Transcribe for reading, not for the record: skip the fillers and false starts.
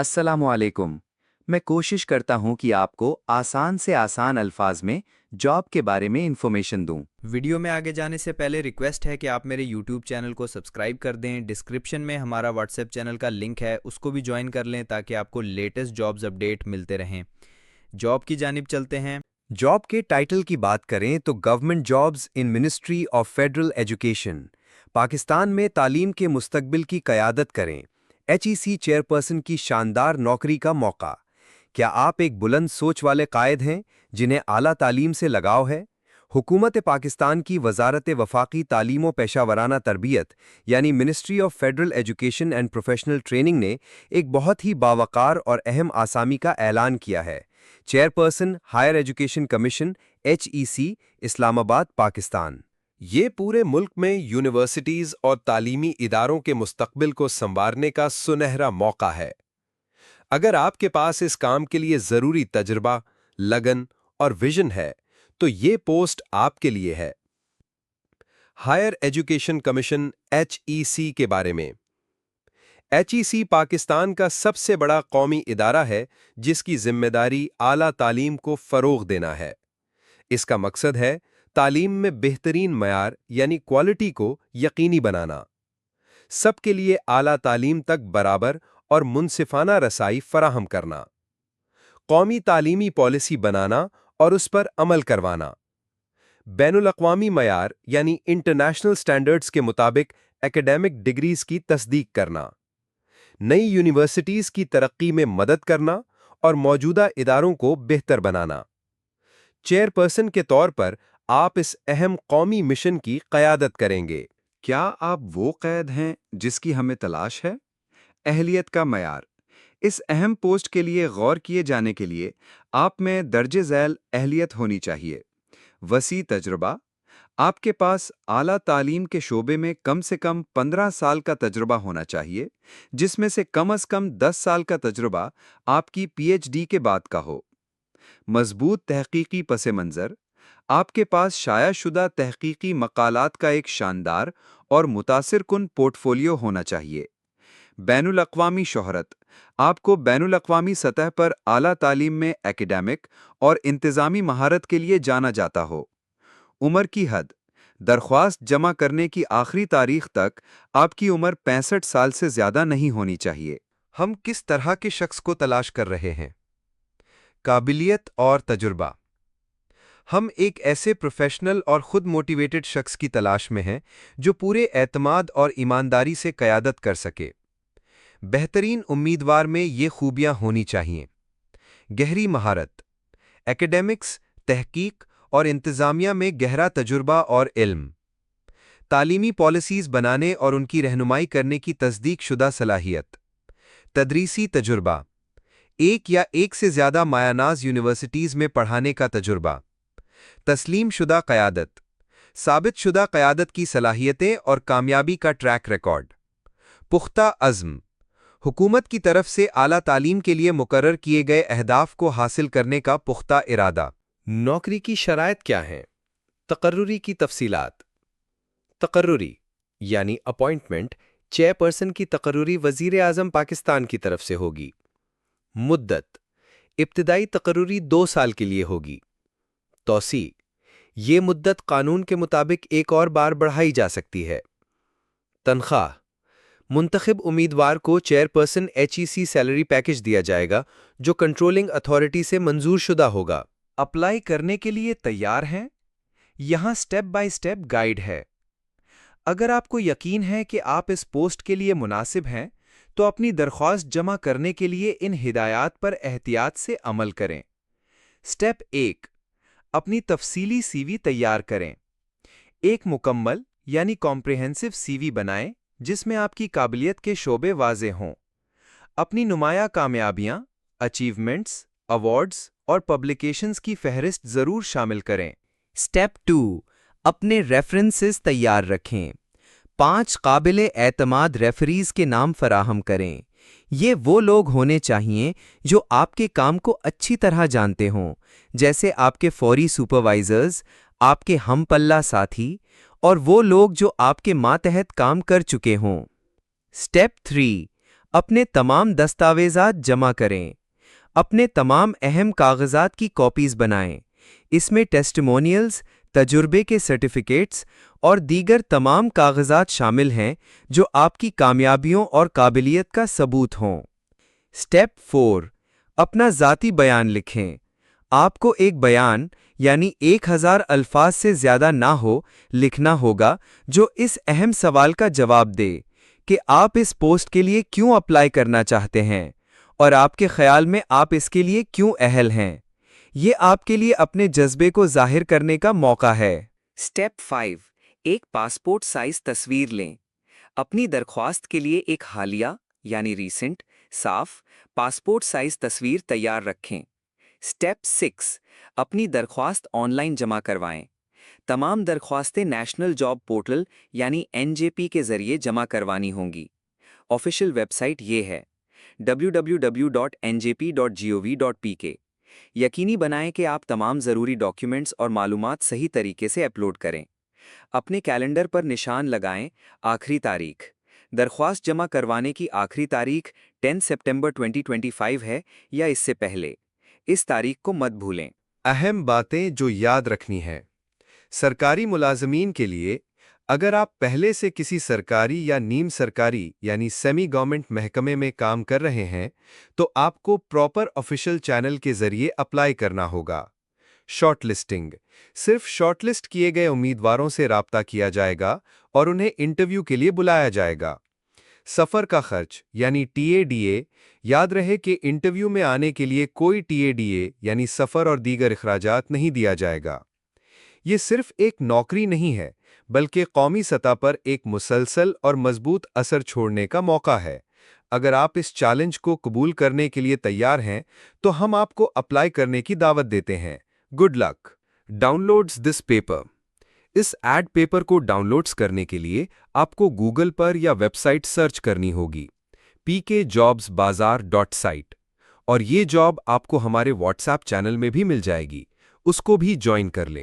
अस्सलामु अलैकुम। मैं कोशिश करता हूँ कि आपको आसान से आसान अल्फाज में जॉब के बारे में इंफॉर्मेशन दूँ। वीडियो में आगे जाने से पहले रिक्वेस्ट है कि आप मेरे यूट्यूब चैनल को सब्सक्राइब कर दें। डिस्क्रिप्शन में हमारा व्हाट्सएप चैनल का लिंक है, उसको भी ज्वाइन कर लें ताकि आपको लेटेस्ट जॉब्स अपडेट मिलते रहें। जॉब की जानिब चलते हैं। जॉब के टाइटल की बात करें तो government jobs in ministry of federal education. Pakistan में तालीम के मुस्तकबिल की क़यादत करें। एचईसी चेयरपर्सन की शानदार नौकरी का मौका। क्या आप एक बुलंद सोच वाले कायद हैं जिन्हें आला तालीम से लगाव है? हुकूमत पाकिस्तान की वजारत वफाकी तालीम व पेशावराना तरबियत यानी ministry of federal education and professional training ने एक बहुत ही बावकार और अहम आसामी का ऐलान किया है। Chairperson higher education commission HEC, Islamabad, Pakistan. ये पूरे मुल्क में यूनिवर्सिटीज़ और तालीमी इदारों के मुस्तकबिल को संवारने का सुनहरा मौका है। अगर आपके पास इस काम के लिए ज़रूरी तजुर्बा, लगन और विजन है, तो ये पोस्ट आपके लिए है। हायर एजुकेशन कमीशन एचईसी के बारे में। एचईसी पाकिस्तान का सबसे बड़ा कौमी इदारा है जिसकी जिम्मेदारी आला तालीम को फ़रोग़ देना है। इसका मकसद है तालीम में बेहतरीन मयार यानी क्वालिटी को यकीनी बनाना, सबके लिए आला तालीम तक बराबर और मुनसिफाना रसाई फराहम करना, कौमी तालीमी पॉलिसी बनाना और उस पर अमल करवाना, बैनुल-अक़वामी मयार यानी इंटरनेशनल स्टैंडर्ड्स के मुताबिक एकेडमिक डिग्रीज की तस्दीक करना, नई यूनिवर्सिटीज़ की तरक्की में मदद करना और मौजूदा इदारों को बेहतर बनाना। चेयरपर्सन के तौर पर आप इस अहम कौमी मिशन की क़यादत करेंगे। क्या आप वो कैद हैं जिसकी हमें तलाश है? अहलियत का मयार। इस अहम पोस्ट के लिए गौर किए जाने के लिए आप में दर्जे झैल अहलियत होनी चाहिए। वसी तजुर्बा। आपके पास आला तालीम के शोबे में कम से कम 15 साल का तजुर्बा होना चाहिए, जिसमें से कम 10 साल का तजुर्बा आपकी पीएचडी के बाद का हो। मजबूत तहकीकी पसे मंज़र। आपके पास शायाशुदा तहकीकी मकालात का एक शानदार और मुतासिर कुन पोर्टफोलियो होना चाहिए। बैनुल-अक़वामी शोहरत। आपको बैनुल-अक़वामी सतह पर आला तालीम में एकेडमिक और इंतज़ामी महारत के लिए जाना जाता हो। उम्र की हद। दरख्वास्त जमा करने की आखिरी तारीख तक आपकी उम्र 65 साल से ज़्यादा नहीं होनी चाहिए। हम किस तरह के शख्स को तलाश कर रहे हैं? काबिलियत और तजुर्बा। हम एक ऐसे प्रोफेशनल और खुद मोटिवेटेड शख्स की तलाश में हैं जो पूरे एतमाद और ईमानदारी से क़यादत कर सके। बेहतरीन उम्मीदवार में ये खूबियां होनी चाहिए। गहरी महारत। एकेडमिक्स, तहकीक और इंतज़ामिया में गहरा तजुर्बा और इल्म। तालीमी पॉलिसीज़ बनाने और उनकी रहनुमाई करने की तस्दीक शुदा सलाहियत। तदरीसी तजुर्बा। एक या एक से ज़्यादा मायानाज़ यूनिवर्सिटीज़ में पढ़ाने का तजुर्बा। तस्लीम शुदा क़यादत। साबित शुदा क़यादत की सलाहियतें और कामयाबी का ट्रैक रिकॉर्ड। पुख्ता अज़्म। हुकूमत की तरफ से आला तालीम के लिए मुकर्रर किए गए अहदाफ को हासिल करने का पुख्ता इरादा। नौकरी की शराइत क्या हैं? तकर्रुरी की तफसीलात। तकर्रुरी यानी अपॉइंटमेंट चेयरपर्सन की तकर्रुरी वज़ीर आज़म पाकिस्तान की तरफ से होगी। मुद्दत इब्तिदाई तकर्रुरी 2 साल के लिए होगी। तौसी ये मुद्दत कानून के मुताबिक एक और बार बढ़ाई जा सकती है। तनख्वाह मुंतखब उम्मीदवार को चेयरपर्सन एचईसी सैलरी पैकेज दिया जाएगा जो कंट्रोलिंग अथॉरिटी से मंजूर शुदा होगा। अप्लाई करने के लिए तैयार हैं? यहाँ स्टेप बाय स्टेप गाइड है। अगर आपको यकीन है कि आप इस पोस्ट के लिए मुनासिब हैं, तो अपनी दरख्वास्त जमा करने के लिए इन हिदायत पर एहतियात से अमल करें। स्टेप 1, अपनी तफसीली सीवी तैयार करें। एक मुकम्मल यानी कॉम्प्रिहेंसिव सीवी बनाएं जिसमें आपकी काबिलियत के शोबे वाज़े हों। अपनी नुमाया कामयाबियां, अचीवमेंट्स, अवार्ड्स और पब्लिकेशंस की फहरिस्त ज़रूर शामिल करें। स्टेप 2, अपने रेफरेंसेस तैयार रखें। 5 काबिले एतमाद रेफरीज के नाम फराहम करें। ये वो लोग होने चाहिए जो आपके काम को अच्छी तरह जानते हों, जैसे आपके फौरी सुपरवाइजर्स, आपके हम पल्ला साथी और वो लोग जो आपके मातहत काम कर चुके हों। स्टेप 3, अपने तमाम दस्तावेज़ात जमा करें। अपने तमाम अहम कागज़ात की कॉपीज़ बनाएं। इसमें टेस्टिमोनियल्स, तजुर्बे के सर्टिफिकेट्स और दीगर तमाम कागज़ात शामिल हैं जो आपकी कामयाबियों और काबिलियत का सबूत हों। स्टेप 4, अपना ज़ाती बयान लिखें। आपको एक बयान यानी 1000 अल्फाज से ज़्यादा ना हो लिखना होगा जो इस अहम सवाल का जवाब दे कि आप इस पोस्ट के लिए क्यों अप्लाई करना चाहते हैं और आपके ख्याल में आप इसके लिए क्यों अहल हैं। ये आपके लिए अपने जज्बे को जाहिर करने का मौका है। स्टेप 5, एक पासपोर्ट साइज तस्वीर लें। अपनी दरख्वास्त के लिए एक हालिया यानी रीसेंट, साफ पासपोर्ट साइज तस्वीर तैयार रखें। स्टेप 6, अपनी दरख्वास्त ऑनलाइन जमा करवाएं। तमाम दरख्वास्तें नेशनल जॉब पोर्टल यानी NJP के जरिए जमा करवानी होंगी। ऑफिशियल वेबसाइट ये है www.njp.gov.pk। यकीनी बनाएं कि आप तमाम ज़रूरी डॉक्यूमेंट्स और मालूमात सही तरीके से अपलोड करें। अपने कैलेंडर पर निशान लगाएं आखिरी तारीख। दरख्वास्त जमा करवाने की आखिरी तारीख 10 सितंबर 2025 है या इससे पहले। इस तारीख को मत भूलें। अहम बातें जो याद रखनी है। सरकारी मुलाजमीन के लिए, अगर आप पहले से किसी सरकारी या नीम सरकारी यानी सेमी गवर्नमेंट महकमे में काम कर रहे हैं, तो आपको प्रॉपर ऑफिशियल चैनल के जरिए अप्लाई करना होगा। शॉर्टलिस्टिंग, सिर्फ शॉर्टलिस्ट किए गए उम्मीदवारों से राब्ता किया जाएगा और उन्हें इंटरव्यू के लिए बुलाया जाएगा। सफ़र का खर्च यानी TADA, याद रहे कि इंटरव्यू में आने के लिए कोई TADA यानी सफ़र और दीगर अखराजात नहीं दिया जाएगा। ये सिर्फ एक नौकरी नहीं है, बल्कि कौमी सतह पर एक मुसलसल और मजबूत असर छोड़ने का मौका है। अगर आप इस चैलेंज को कबूल करने के लिए तैयार हैं, तो हम आपको अप्लाई करने की दावत देते हैं। Good luck. Downloads this paper. इस एड पेपर को डाउनलोड्स करने के लिए आपको गूगल पर या वेबसाइट सर्च करनी होगी pkjobsbazaar.site, और ये जॉब आपको हमारे व्हाट्सएप चैनल में भी मिल जाएगी, उसको भी ज्वाइन कर लें।